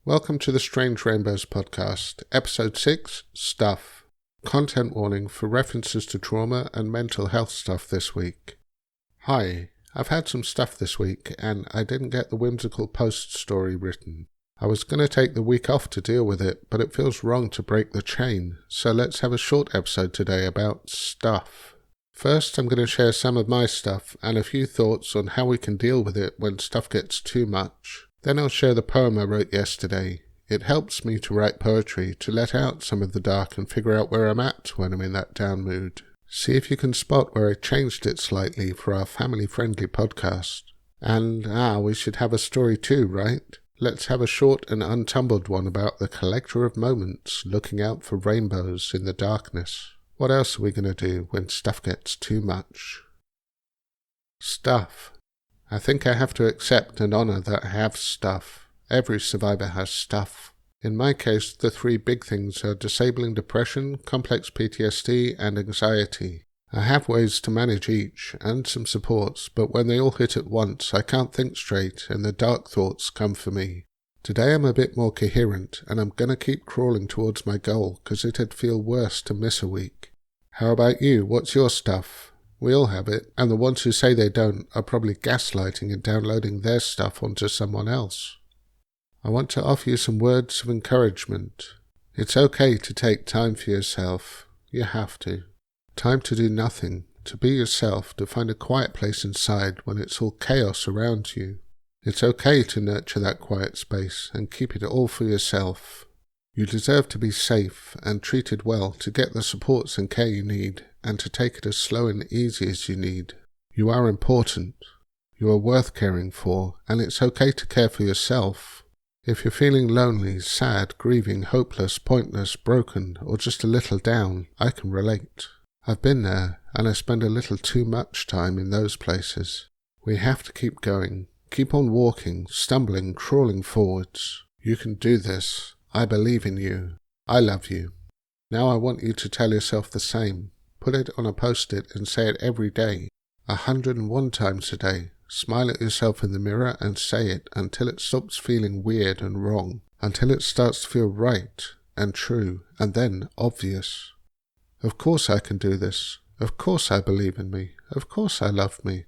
Welcome to the Strange Rainbows podcast, episode 6, Stuff. Content warning for references to trauma and mental health stuff this week. Hi, I've had some stuff this week and I didn't get the whimsical post story written. I was going to take the week off to deal with it, but it feels wrong to break the chain, so let's have a short episode today about stuff. First, I'm going to share some of my stuff and a few thoughts on how we can deal with it when stuff gets too much. Then I'll share the poem I wrote yesterday. It helps me to write poetry, to let out some of the dark and figure out where I'm at when I'm in that down mood. See if you can spot where I changed it slightly for our family-friendly podcast. And, we should have a story too, right? Let's have a short and untumbled one about the collector of moments looking out for rainbows in the darkness. What else are we going to do when stuff gets too much? Stuff. I think I have to accept and honour that I have stuff. Every survivor has stuff. In my case, the three big things are disabling depression, complex PTSD, and anxiety. I have ways to manage each, and some supports, but when they all hit at once, I can't think straight, and the dark thoughts come for me. Today I'm a bit more coherent, and I'm gonna keep crawling towards my goal, cause it'd feel worse to miss a week. How about you? What's your stuff? We all have it, and the ones who say they don't are probably gaslighting and downloading their stuff onto someone else. I want to offer you some words of encouragement. It's okay to take time for yourself. You have to. Time to do nothing, to be yourself, to find a quiet place inside when it's all chaos around you. It's okay to nurture that quiet space and keep it all for yourself. You deserve to be safe and treated well, to get the supports and care you need, and to take it as slow and easy as you need. You are important. You are worth caring for, and it's okay to care for yourself. If you're feeling lonely, sad, grieving, hopeless, pointless, broken, or just a little down, I can relate. I've been there, and I spend a little too much time in those places. We have to keep going. Keep on walking, stumbling, crawling forwards. You can do this. I believe in you. I love you. Now I want you to tell yourself the same. Put it on a post-it and say it every day. 101 times a day. Smile at yourself in the mirror and say it until it stops feeling weird and wrong. Until it starts to feel right and true and then obvious. Of course I can do this. Of course I believe in me. Of course I love me.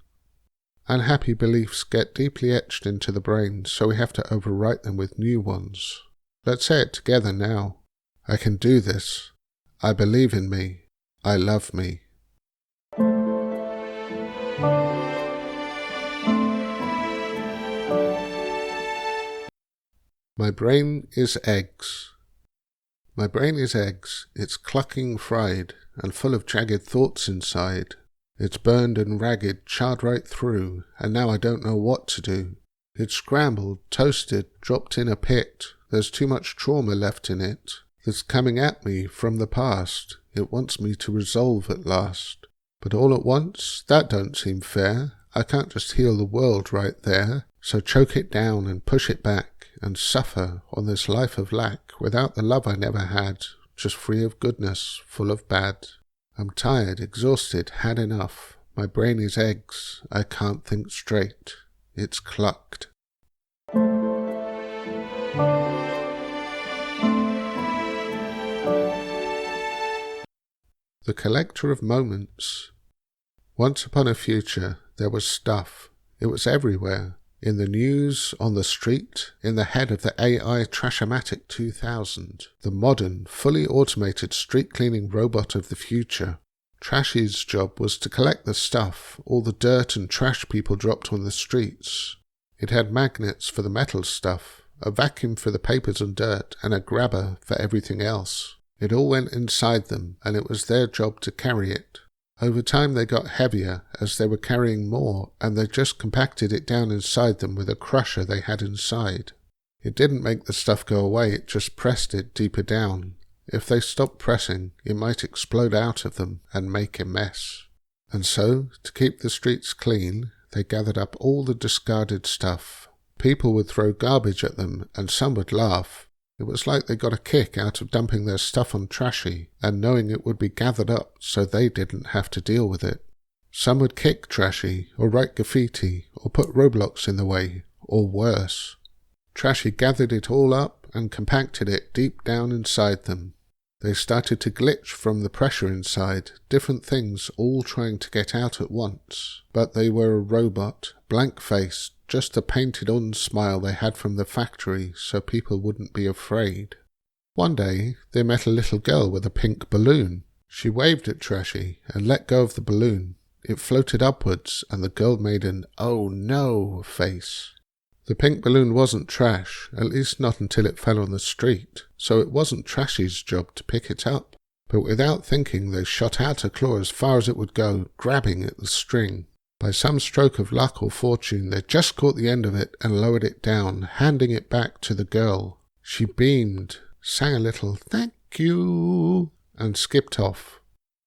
Unhappy beliefs get deeply etched into the brain, so we have to overwrite them with new ones. Let's say it together now. I can do this. I believe in me. I love me. My brain is eggs. My brain is eggs. It's clucking fried and full of jagged thoughts inside. It's burned and ragged, charred right through, and now I don't know what to do. It's scrambled, toasted, dropped in a pit. There's too much trauma left in it. That's coming at me from the past. It wants me to resolve at last. But all at once? That don't seem fair. I can't just heal the world right there. So choke it down and push it back and suffer on this life of lack without the love I never had, just free of goodness, full of bad. I'm tired, exhausted, had enough. My brain is eggs. I can't think straight. It's clucked. The collector of moments. Once upon a future, there was stuff. It was everywhere. In the news, on the street, in the head of the AI Trashomatic 2000, the modern, fully automated street cleaning robot of the future. Trashy's job was to collect the stuff, all the dirt and trash people dropped on the streets. It had magnets for the metal stuff, a vacuum for the papers and dirt, and a grabber for everything else. It all went inside them, and it was their job to carry it. Over time they got heavier as they were carrying more, and they just compacted it down inside them with a crusher they had inside. It didn't make the stuff go away, it just pressed it deeper down. If they stopped pressing, it might explode out of them and make a mess. And so, to keep the streets clean, they gathered up all the discarded stuff. People would throw garbage at them, and some would laugh. It was like they got a kick out of dumping their stuff on Trashy and knowing it would be gathered up so they didn't have to deal with it. Some would kick Trashy, or write graffiti, or put roadblocks in the way, or worse. Trashy gathered it all up and compacted it deep down inside them. They started to glitch from the pressure inside, different things all trying to get out at once. But they were a robot, blank-faced, just the painted-on smile they had from the factory so people wouldn't be afraid. One day, they met a little girl with a pink balloon. She waved at Trashy and let go of the balloon. It floated upwards and the girl made an "oh no" face. The pink balloon wasn't Trash, at least not until it fell on the street, so it wasn't Trashy's job to pick it up. But without thinking, they shot out a claw as far as it would go, grabbing at the string. By some stroke of luck or fortune, they just caught the end of it and lowered it down, handing it back to the girl. She beamed, sang a little "thank you," and skipped off.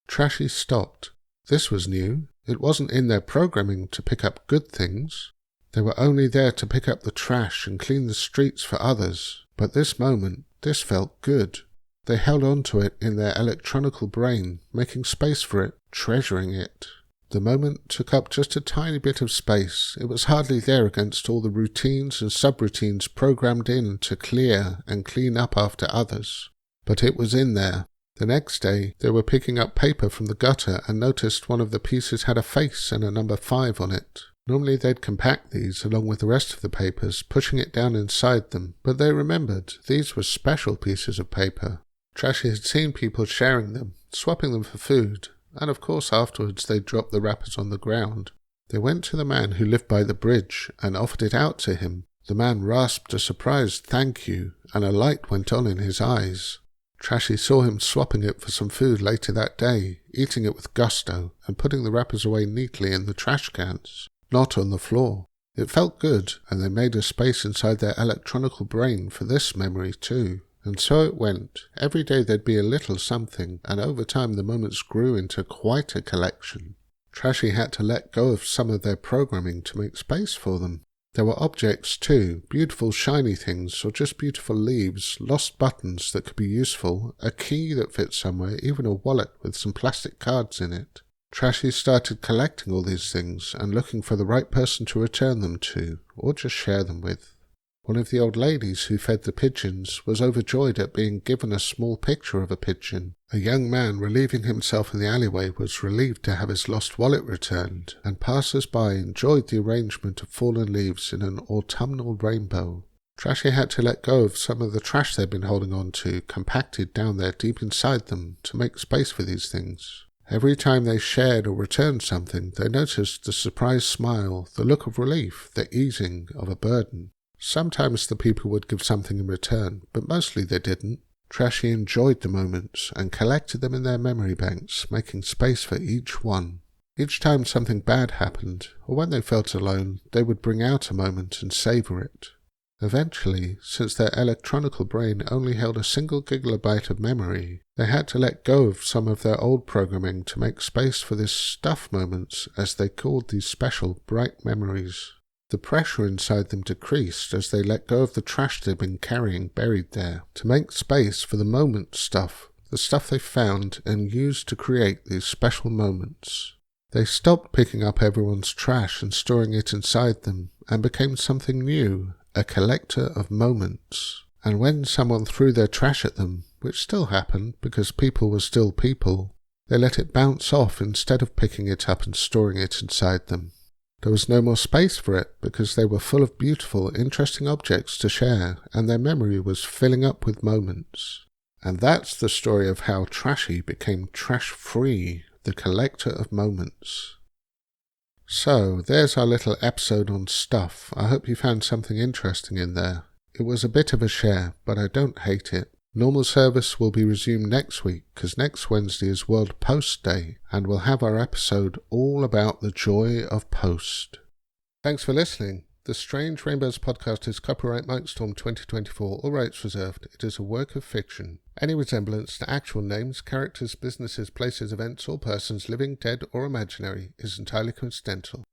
Trashy stopped. This was new. It wasn't in their programming to pick up good things. They were only there to pick up the trash and clean the streets for others. But this moment, this felt good. They held on to it in their electronical brain, making space for it, treasuring it. The moment took up just a tiny bit of space. It was hardly there against all the routines and subroutines programmed in to clear and clean up after others. But it was in there. The next day, they were picking up paper from the gutter and noticed one of the pieces had a face and a number 5 on it. Normally they'd compact these along with the rest of the papers, pushing it down inside them, but they remembered these were special pieces of paper. Trashy had seen people sharing them, swapping them for food, and of course afterwards they'd drop the wrappers on the ground. They went to the man who lived by the bridge and offered it out to him. The man rasped a surprised "thank you," and a light went on in his eyes. Trashy saw him swapping it for some food later that day, eating it with gusto, and putting the wrappers away neatly in the trash cans. Not on the floor. It felt good, and they made a space inside their electronical brain for this memory too. And so it went. Every day there'd be a little something, and over time the moments grew into quite a collection. Trashy had to let go of some of their programming to make space for them. There were objects too, beautiful shiny things, or just beautiful leaves, lost buttons that could be useful, a key that fit somewhere, even a wallet with some plastic cards in it. Trashy started collecting all these things and looking for the right person to return them to, or just share them with. One of the old ladies who fed the pigeons was overjoyed at being given a small picture of a pigeon. A young man relieving himself in the alleyway was relieved to have his lost wallet returned, and passers-by enjoyed the arrangement of fallen leaves in an autumnal rainbow. Trashy had to let go of some of the trash they'd been holding on to, compacted down there deep inside them, to make space for these things. Every time they shared or returned something, they noticed the surprised smile, the look of relief, the easing of a burden. Sometimes the people would give something in return, but mostly they didn't. Trashy enjoyed the moments and collected them in their memory banks, making space for each one. Each time something bad happened, or when they felt alone, they would bring out a moment and savour it. Eventually, since their electronical brain only held a single gigabyte of memory, they had to let go of some of their old programming to make space for this stuff moments, as they called these special, bright memories. The pressure inside them decreased as they let go of the trash they'd been carrying buried there, to make space for the moment stuff, the stuff they found and used to create these special moments. They stopped picking up everyone's trash and storing it inside them, and became something new, a collector of moments. And when someone threw their trash at them, which still happened because people were still people, they let it bounce off instead of picking it up and storing it inside them. There was no more space for it because they were full of beautiful, interesting objects to share, and their memory was filling up with moments. And that's the story of how Trashy became trash-free, the collector of moments. So, there's our little episode on stuff. I hope you found something interesting in there. It was a bit of a share, but I don't hate it. Normal service will be resumed next week, because next Wednesday is World Post Day, and we'll have our episode all about the joy of post. Thanks for listening. The Strange Rainbows podcast is copyright Mike Storm 2024, all rights reserved. It is a work of fiction. Any resemblance to actual names, characters, businesses, places, events, or persons living, dead, or imaginary is entirely coincidental.